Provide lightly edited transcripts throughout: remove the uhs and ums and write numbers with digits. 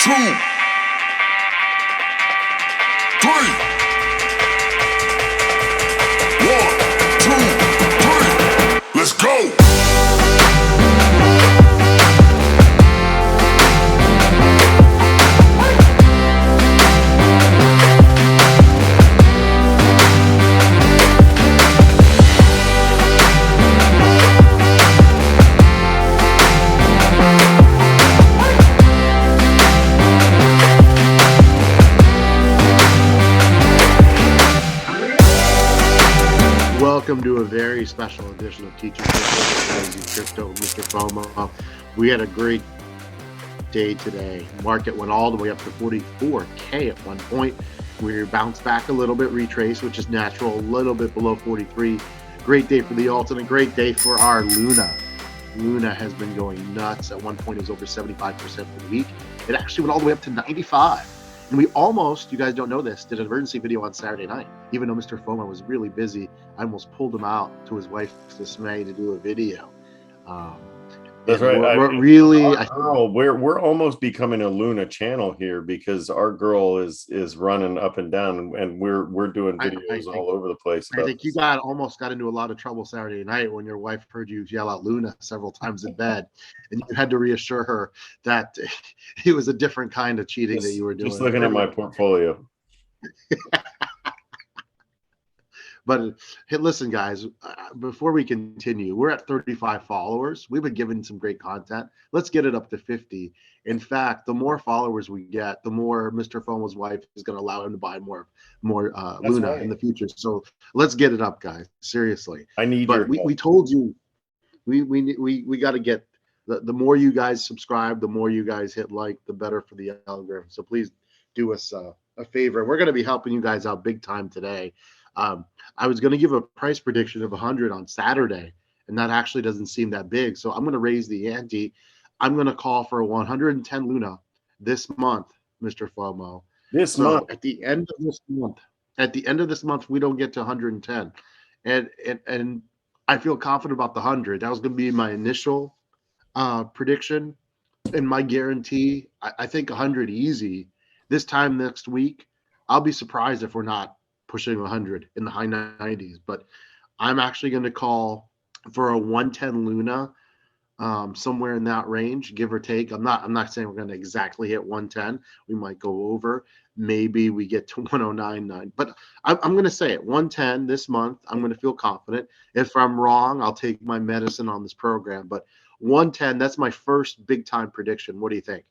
two, three. One, two, three. Let's go. Welcome to a very special edition of Teaching AZcrypto and MrFOMO. We had a great day today. Market went all the way up to 44K at one point. We bounced back a little bit, retraced, which is natural, a little bit below 43. Great day for the alt and a great day for our Luna. Luna has been going nuts. At one point, it was over 75% for the week. It actually went all the way up to 95. And we almost, you guys don't know this, did an emergency video on Saturday night. Even though MrFOMO was really busy, I almost pulled him out to his wife's dismay to do a video. That's right. We're almost becoming a Luna channel here because our girl is running up and down, and we're doing videos all over the place. I think you almost got into a lot of trouble Saturday night when your wife heard you yell out Luna several times in bed, and you had to reassure her that it was a different kind of cheating that you were doing. Just looking at my portfolio. But hey, listen, guys, before we continue, we're at 35 followers. We've been giving some great content. Let's get it up to 50. In fact, the more followers we get, the more MrFOMO's wife is going to allow him to buy more Luna in the future. So let's get it up, guys. Seriously. I need but we told you we got to get the more you guys subscribe, the more you guys hit like, the better for the algorithm. So please do us a favor. We're going to be helping you guys out big time today. I was going to give a price prediction of 100 on Saturday, and that actually doesn't seem that big. So I'm going to raise the ante. I'm going to call for 110 Luna this month, MrFOMO. This month. At the end of this month, we don't get to 110, and I feel confident about the 100. That was going to be my initial prediction, and my guarantee. I think 100 easy. This time next week, I'll be surprised if we're not pushing 100 in the high 90s, but I'm actually going to call for a 110 Luna, somewhere in that range, give or take. I'm not saying we're going to exactly hit 110. We might go over. Maybe we get to 109.9, but I'm going to say it 110 this month. I'm going to feel confident. If I'm wrong, I'll take my medicine on this program, but 110, that's my first big time prediction. What do you think?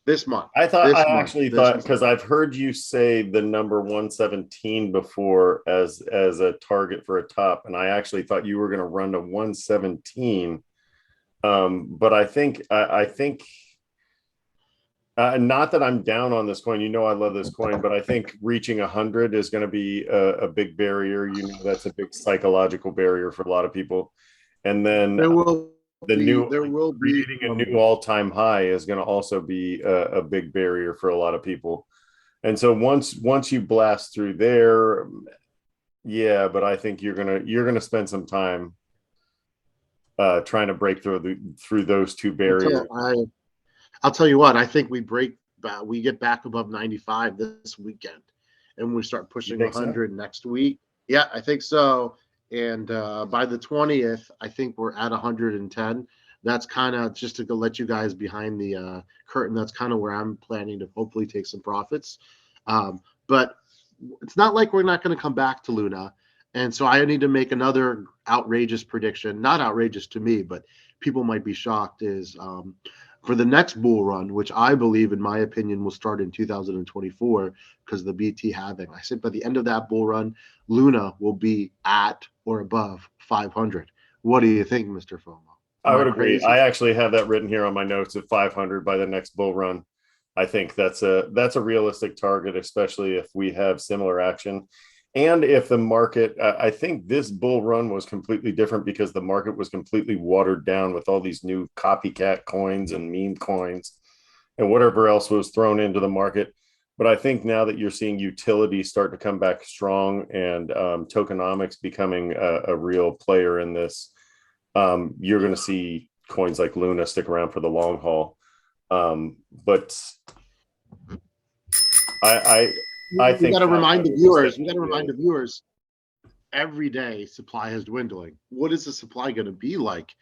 This month. I actually thought, because I've heard you say the number 117 before as a target for a top, and I actually thought you were going to run to 117. But I think not that I'm down on this coin. You know I love this coin, but I think reaching 100 is going to be a big barrier. You know that's a big psychological barrier for a lot of people. And then creating a new all-time high is going to also be a big barrier for a lot of people. And so once you blast through there, yeah, but I think you're gonna spend some time trying to break through those two barriers. I'll tell you what, I think we get back above 95 this weekend, and we start pushing 100 next week. Yeah, I think so. And by the 20th, I think we're at 110. That's kind of just to go let you guys behind the curtain. That's kind of where I'm planning to hopefully take some profits. But it's not like we're not going to come back to Luna. And so I need to make another outrageous prediction. Not outrageous to me, but people might be shocked, is for the next bull run, which I believe, in my opinion, will start in 2024 because of the BT halving. I said by the end of that bull run, Luna will be at or above 500. What do you think, MrFOMO? I would agree. I actually have that written here on my notes at 500 by the next bull run. I think that's a realistic target, especially if we have similar action. And if the market, I think this bull run was completely different because the market was completely watered down with all these new copycat coins and meme coins and whatever else was thrown into the market. But I think now that you're seeing utility start to come back strong and tokenomics becoming a real player in this, you're going to see coins like Luna stick around for the long haul. But I We think got to remind the 500 is viewers. We got to definitely remind the viewers. Every day, supply is dwindling. What is the supply going to be like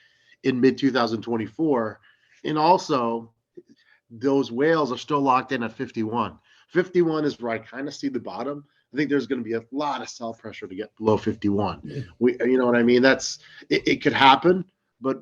in mid 2024? And also, those whales are still locked in at 51. 51 is where I kind of see the bottom. I think there's going to be a lot of sell pressure to get below 51. You know what I mean? It could happen, but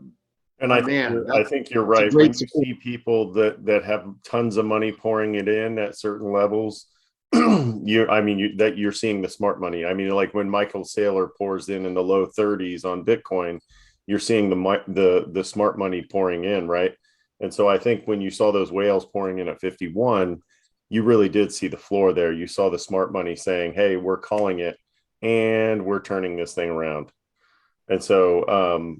And I think you're that's a right. When great you support. see people that have tons of money pouring it in at certain levels, you're seeing the smart money. I mean, like when Michael Saylor pours in the low 30s on Bitcoin, you're seeing the smart money pouring in, right? And so I think when you saw those whales pouring in at 51, you really did see the floor there. You saw the smart money saying, "Hey, we're calling it, and we're turning this thing around." And so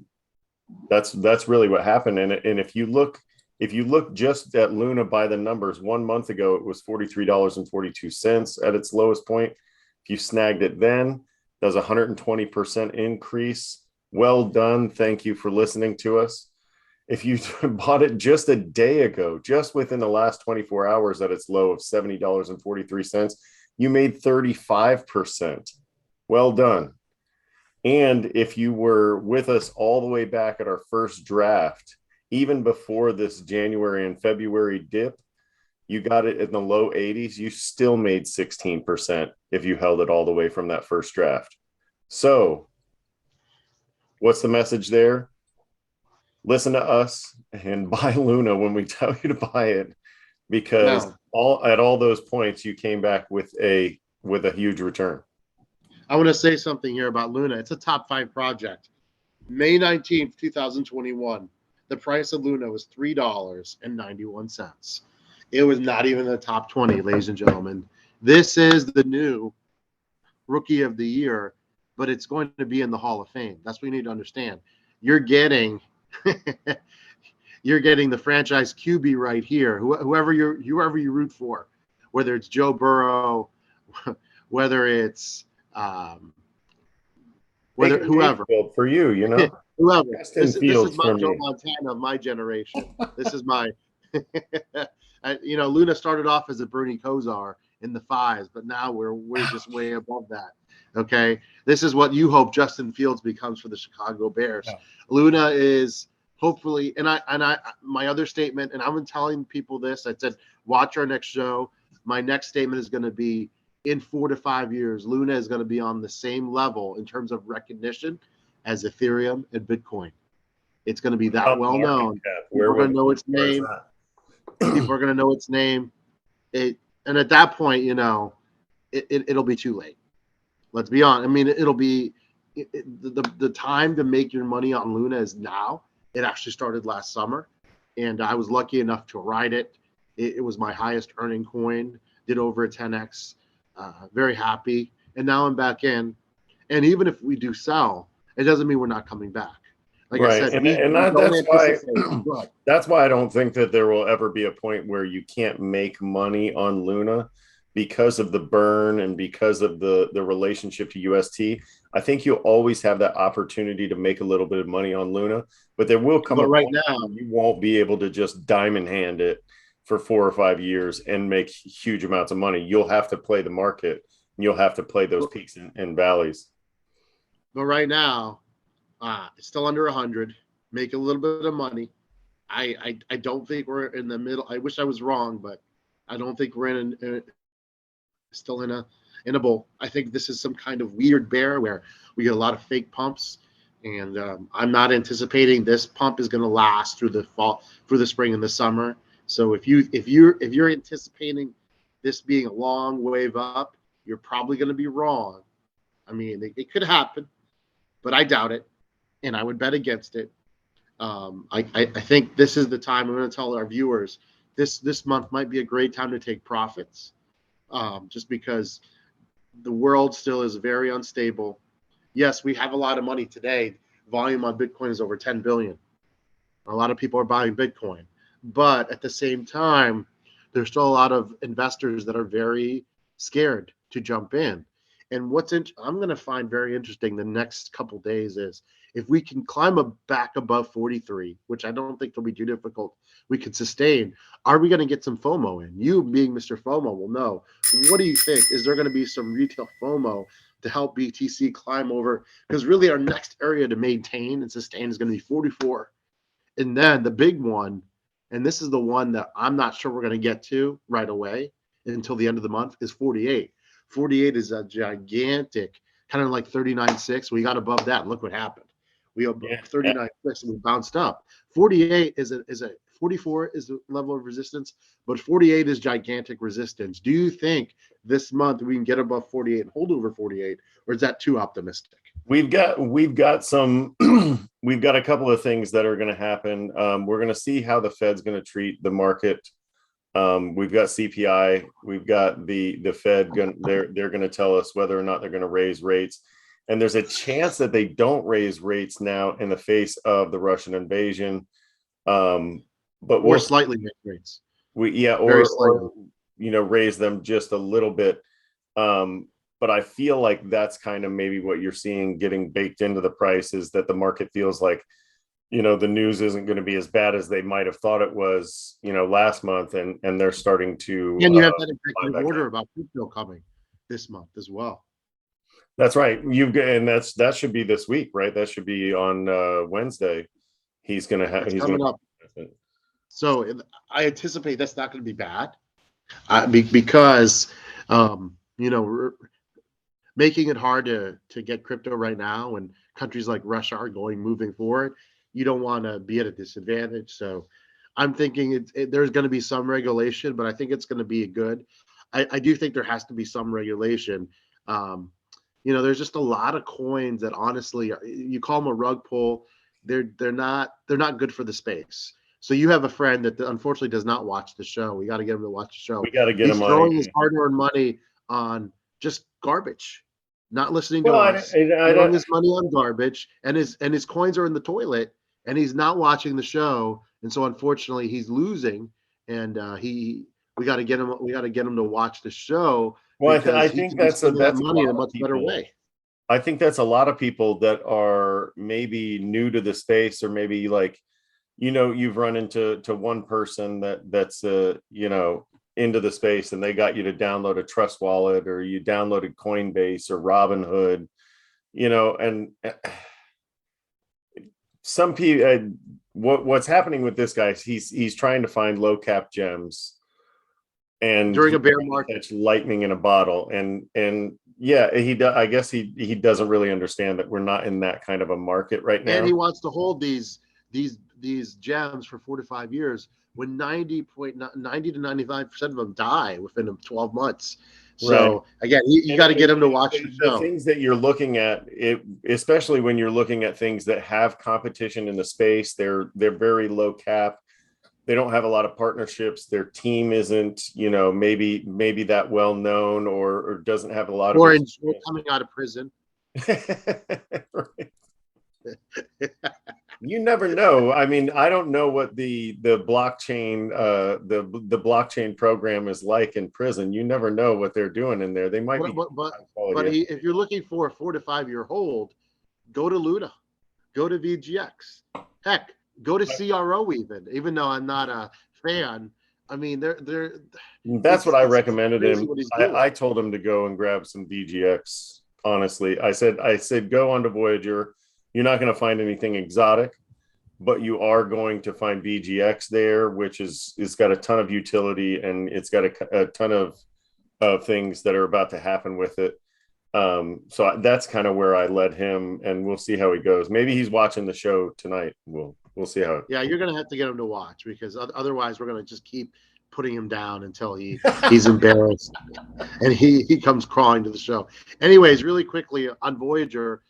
that's really what happened. And if you look just at Luna by the numbers, 1 month ago it was $43.42 at its lowest point. If you snagged it then, that was 120% increase. Well done. Thank you for listening to us. If you bought it just a day ago, just within the last 24 hours at its low of $70.43, you made 35%. Well done. And if you were with us all the way back at our first draft, even before this January and February dip, you got it in the low 80s, you still made 16% if you held it all the way from that first draft. So what's the message there? Listen to us and buy Luna when we tell you to buy it, because at all those points you came back with a huge return. I want to say something here about Luna. It's a top 5 project. May 19th, 2021, the price of Luna was $3.91. It was not even the top 20, ladies and gentlemen. This is the new rookie of the year, but it's going to be in the Hall of Fame. That's what you need to understand. You're getting the franchise QB right here. Whoever you root for, whether it's Joe Burrow, whether it's whoever for you, whoever. This is my Joe me. Montana of my generation. This is my Luna started off as a Bernie Kosar in the 5s, but now we're just way above that. Okay, this is what you hope Justin Fields becomes for the Chicago Bears. Yeah. Luna is hopefully, and my other statement, and I've been telling people this. I said, watch our next show. My next statement is going to be, in 4 to 5 years, Luna is going to be on the same level in terms of recognition as Ethereum and Bitcoin. It's going to be that well known. People are going to know its name. People are going to know its name. And at that point, it'll be too late. Let's be honest. I mean, it'll be the time to make your money on Luna is now. It actually started last summer, and I was lucky enough to ride it. It was my highest earning coin. Did over a 10x. Very happy, and now I'm back in. And even if we do sell, it doesn't mean we're not coming back. Like I said, that's why I don't think that there will ever be a point where you can't make money on Luna because of the burn and because of the relationship to UST. I think you'll always have that opportunity to make a little bit of money on Luna, but there will come a right point now where you won't be able to just diamond hand it for 4 or 5 years and make huge amounts of money. You'll have to play the market. And you'll have to play those peaks and valleys. But right now, it's still under 100. Make a little bit of money. I don't think we're in the middle. I wish I was wrong, but I don't think we're still in a bull. I think this is some kind of weird bear where we get a lot of fake pumps, and I'm not anticipating this pump is going to last through the fall, through the spring and the summer. So if you're anticipating this being a long wave up, you're probably going to be wrong. I mean, it could happen, but I doubt it, and I would bet against it. I think this is the time. I'm going to tell our viewers this month might be a great time to take profits, just because the world still is very unstable. Yes, we have a lot of money today. Volume on Bitcoin is over 10 billion. A lot of people are buying Bitcoin. But at the same time, there's still a lot of investors that are very scared to jump in. And I'm going to find very interesting the next couple days is if we can climb back above 43, which I don't think will be too difficult, we could sustain. Are we going to get some FOMO in? You being Mr. FOMO will know. What do you think? Is there going to be some retail FOMO to help BTC climb over? Because really our next area to maintain and sustain is going to be 44. And then the big one, and this is the one that I'm not sure we're going to get to right away until the end of the month, is 48. 48 is a gigantic, kind of like 39.6. We got above that. And look what happened. We above 39.6 and we bounced up. 48 is a 44 is the level of resistance, but 48 is gigantic resistance. Do you think this month we can get above 48 and hold over 48, or is that too optimistic? We've got some we've got a couple of things that are going to happen. We're going to see how the Fed's going to treat the market. We've got CPI, we've got the Fed. They're going to tell us whether or not they're going to raise rates, and there's a chance that they don't raise rates now in the face of the Russian invasion. But Slightly raise rates. Or raise them just a little bit. But I feel like that's kind of maybe what you're seeing getting baked into the price, is that the market feels like, the news isn't going to be as bad as they might have thought it was, last month, and they're starting to. And you have that executive order about crypto coming this month as well. That's right. That should be this week, right? That should be on Wednesday. He's going to have. He's coming up. So I anticipate that's not going to be bad, because making it hard to get crypto right now, when countries like Russia are moving forward, you don't want to be at a disadvantage. So I'm thinking there's going to be some regulation, but I think it's going to be good. I do think there has to be some regulation. There's just a lot of coins that honestly, you call them a rug pull. They're not good for the space. So you have a friend that unfortunately does not watch the show. We got to get him to watch the show. We got to get him on. Throwing his hard-earned money on just garbage, not listening to us. Throwing his money on garbage, and his coins are in the toilet, and he's not watching the show, and so unfortunately he's losing. And we got to get him. We got to get him to watch the show. Well, I think that's money in a much better way. I think that's a lot of people that are maybe new to the space, or maybe like, you've run into one person that's into the space, and they got you to download a Trust Wallet, or you downloaded Coinbase or Robinhood, and some people. What's happening with this guy? He's trying to find low cap gems, and during a bear market, catch lightning in a bottle, and yeah, I guess he doesn't really understand that we're not in that kind of a market right now. And he wants to hold these gems for 4 to 5 years, when 90 to 95% of them die within 12 months. So right. Again, you got to get him to watch the show. The things that you're looking at, especially when you're looking at things that have competition in the space, they're very low cap. They don't have a lot of partnerships. Their team isn't, maybe that well known, or doesn't have a lot of. Or coming out of prison. Right. You never know. I mean, I don't know what the blockchain the blockchain program is like in prison. You never know what they're doing in there. They might but if you're looking for a 4 to 5 year hold, go to Luna, go to VGX, heck, go to CRO. Even though I'm not a fan, I mean that's what I recommended him. I told him to go and grab some VGX. Honestly, I said go onto Voyager. You're not going to find anything exotic, but you are going to find VGX there, which is got a ton of utility, and it's got a ton of things that are about to happen with it. So that's kind of where I led him, and we'll see how he goes. Maybe he's watching the show tonight. We'll see how. Yeah, you're going to have to get him to watch, because otherwise we're going to just keep putting him down until he's embarrassed and he comes crawling to the show. Anyways, really quickly on Voyager.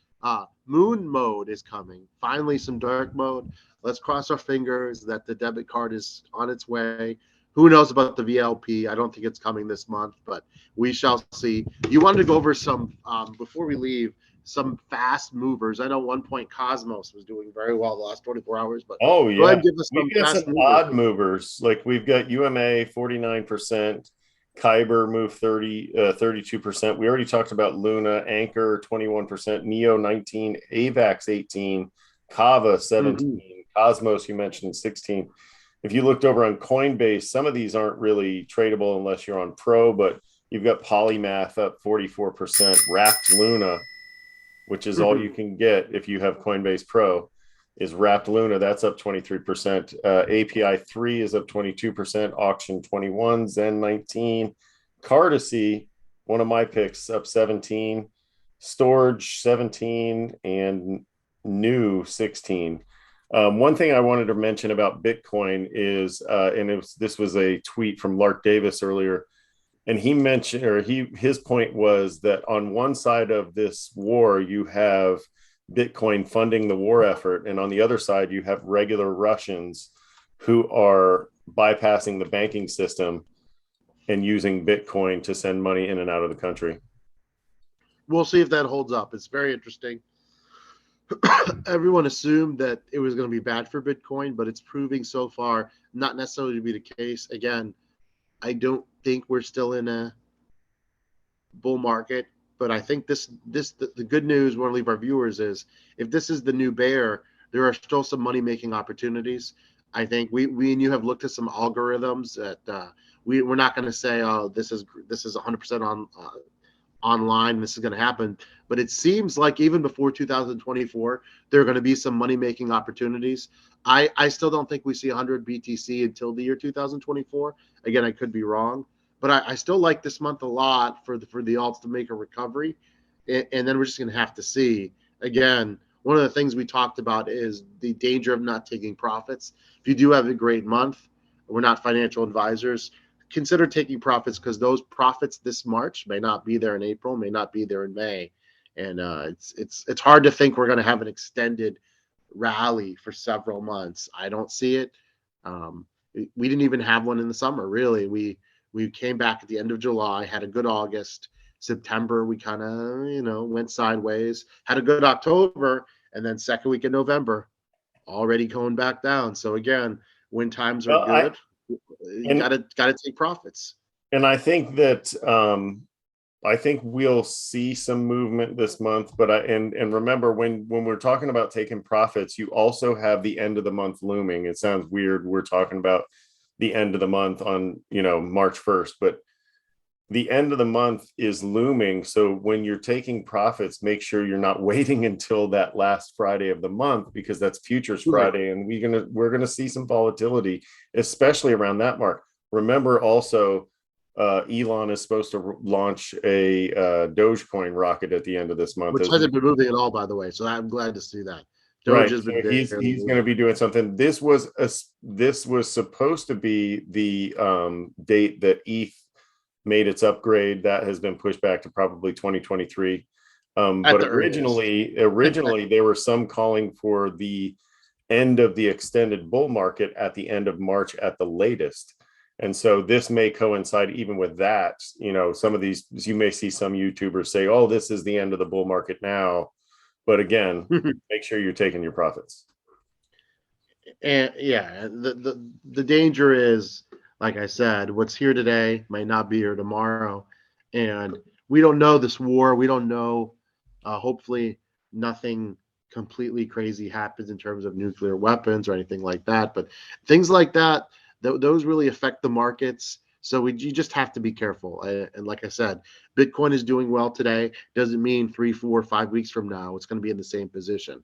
Moon mode is coming. Finally, some dark mode. Let's cross our fingers that the debit card is on its way. Who knows about the VLP? I don't think it's coming this month, but we shall see. You wanted to go over some, before we leave, some fast movers. I know 1 Point Cosmos was doing very well the last 24 hours, but go ahead and give us we've got some odd movers. Like we've got UMA 49%, Kyber moved 32%. We already talked about Luna, Anchor 21%, Neo 19, AVAX 18, Kava 17, Cosmos you mentioned 16. If you looked over on Coinbase, some of these aren't really tradable unless you're on Pro, but you've got Polymath up 44%, Wrapped Luna, which is all you can get if you have Coinbase Pro, is Wrapped Luna. That's up 23%. API 3 is up 22%. Auction 21. Zen 19. Cardacy, one of my picks, up 17. Storage 17. And New 16. One thing I wanted to mention about Bitcoin is, this was a tweet from Lark Davis earlier, and he mentioned, or his point was that on one side of this war, you have Bitcoin funding the war effort, and on the other side, you have regular Russians who are bypassing the banking system and using Bitcoin to send money in and out of the country. We'll see if that holds up. It's very interesting. Everyone assumed that it was going to be bad for Bitcoin, but it's proving so far not necessarily to be the case. Again, I don't think we're still in a bull market, but I think the good news we want to leave our viewers is, if this is the new bear, there are still some money making opportunities. I think we and you have looked at some algorithms that we're not going to say, oh, this is 100% on online, this is going to happen, but it seems like even before 2024 there are going to be some money making opportunities. I still don't think we see 100 BTC until the year 2024. Again, I could be wrong, but I still like this month a lot for the alts to make a recovery, and then we're just going to have to see. Again, one of the things we talked about is the danger of not taking profits. If you do have a great month, we're not financial advisors, consider taking profits, because those profits this March may not be there in April, may not be there in May, and it's hard to think we're going to have an extended rally for several months. I don't see it. We didn't even have one in the summer, really. We came back at the end of July, had a good August. September, we kind of went sideways, had a good October, and then second week of November, already going back down. So again, when times are good, you gotta take profits. And I think that I think we'll see some movement this month, but and remember, when we're talking about taking profits, you also have the end of the month looming. It sounds weird, we're talking about the end of the month on March 1st, but the end of the month is looming. So when you're taking profits, make sure you're not waiting until that last Friday of the month, because that's Futures Friday, and we're gonna see some volatility, especially around that mark. Remember also, Elon is supposed to launch a Dogecoin rocket at the end of this month, which hasn't been moving at all, by the way. So I'm glad to see that. Doge has been he's going to be doing something. This was supposed to be the date that ETH made its upgrade. That has been pushed back to probably 2023. But originally there were some calling for the end of the extended bull market at the end of March at the latest. And so this may coincide even with that. Some of these, you may see some YouTubers say, oh, this is the end of the bull market now. But again, make sure you're taking your profits. And yeah, the danger is, like I said, what's here today might not be here tomorrow. And we don't know this war. We don't know. Hopefully nothing completely crazy happens in terms of nuclear weapons or anything like that. But things like that, those really affect the markets. So you just have to be careful. And like I said, Bitcoin is doing well today. Doesn't mean 3, 4, 5 weeks from now it's going to be in the same position.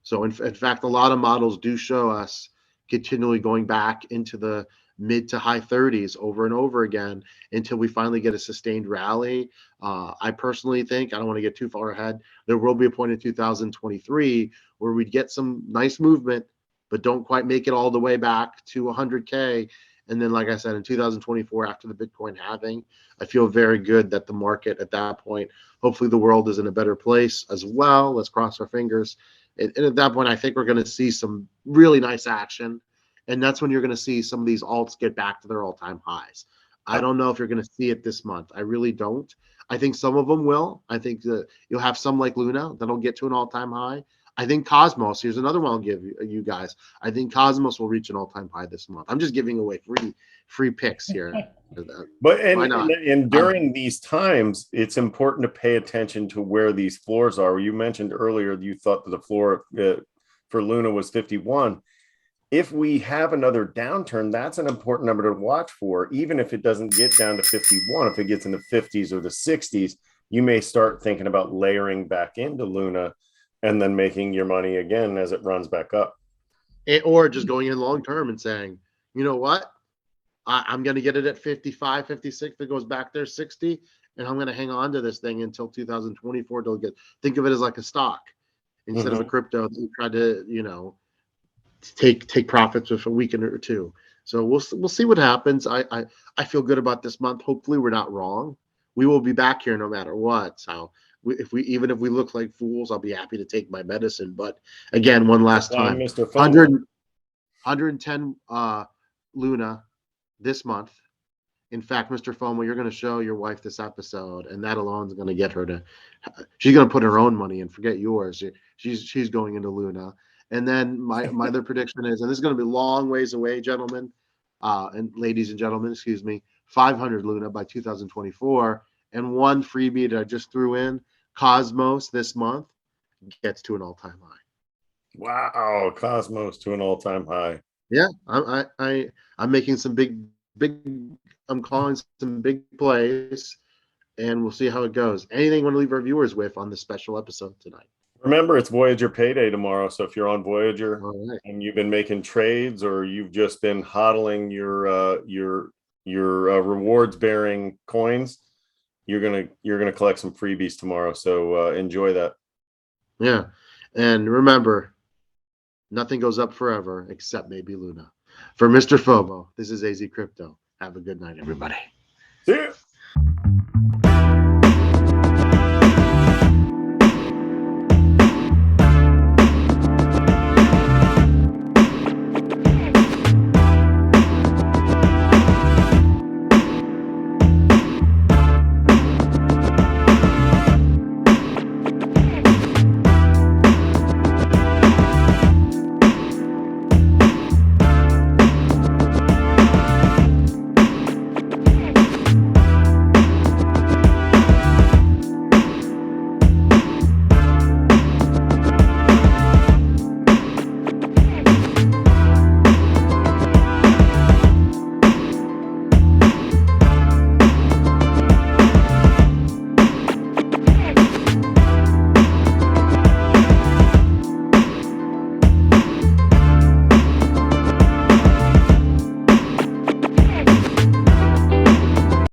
So in fact, a lot of models do show us continually going back into the mid to high 30s over and over again until we finally get a sustained rally. I personally think, I don't want to get too far ahead, there will be a point in 2023 where we'd get some nice movement, but don't quite make it all the way back to 100K. And then, like I said, in 2024, after the Bitcoin halving, I feel very good that the market at that point, hopefully the world is in a better place as well. Let's cross our fingers. And at that point, I think we're going to see some really nice action. And that's when you're going to see some of these alts get back to their all-time highs. I don't know if you're going to see it this month. I really don't. I think some of them will. I think that you'll have some like Luna that'll get to an all-time high. I think Cosmos, here's another one I'll give you guys. I think Cosmos will reach an all-time high this month. I'm just giving away free picks here. But Why not? and during these times, it's important to pay attention to where these floors are. You mentioned earlier you thought that the floor for Luna was 51. If we have another downturn, that's an important number to watch for. Even if it doesn't get down to 51, if it gets in the 50s or the 60s, you may start thinking about layering back into Luna and then making your money again as it runs back up. Or just going in long term and saying, you know what? I'm going to get it at 55, 56. If it goes back there 60, and I'm going to hang on to this thing until 2024. Think of it as like a stock instead of a crypto that you try to, take profits with a week or two. So we'll see what happens. I feel good about this month. Hopefully we're not wrong. We will be back here no matter what. So even if we look like fools, I'll be happy to take my medicine. But again, one last time, MrFOMO. 110 Luna this month. In fact, MrFOMO, you're going to show your wife this episode, and that alone is going to get her to. She's going to put her own money in. Forget yours. She's going into Luna. And then my other prediction is, and this is going to be a long ways away, gentlemen, and ladies and gentlemen, excuse me, 500 Luna by 2024. And one freebie that I just threw in, Cosmos this month gets to an all-time high. Wow, Cosmos to an all-time high. Yeah, I'm making some big. I'm calling some big plays, and we'll see how it goes. Anything you want to leave our viewers with on this special episode tonight? Remember, it's Voyager payday tomorrow. So if you're on Voyager and you've been making trades, or you've just been hodling your rewards-bearing coins, you're gonna collect some freebies tomorrow. So enjoy that. Yeah, and remember, nothing goes up forever except maybe Luna. For MrFOMO, this is AZcrypto. Have a good night, everybody. See ya.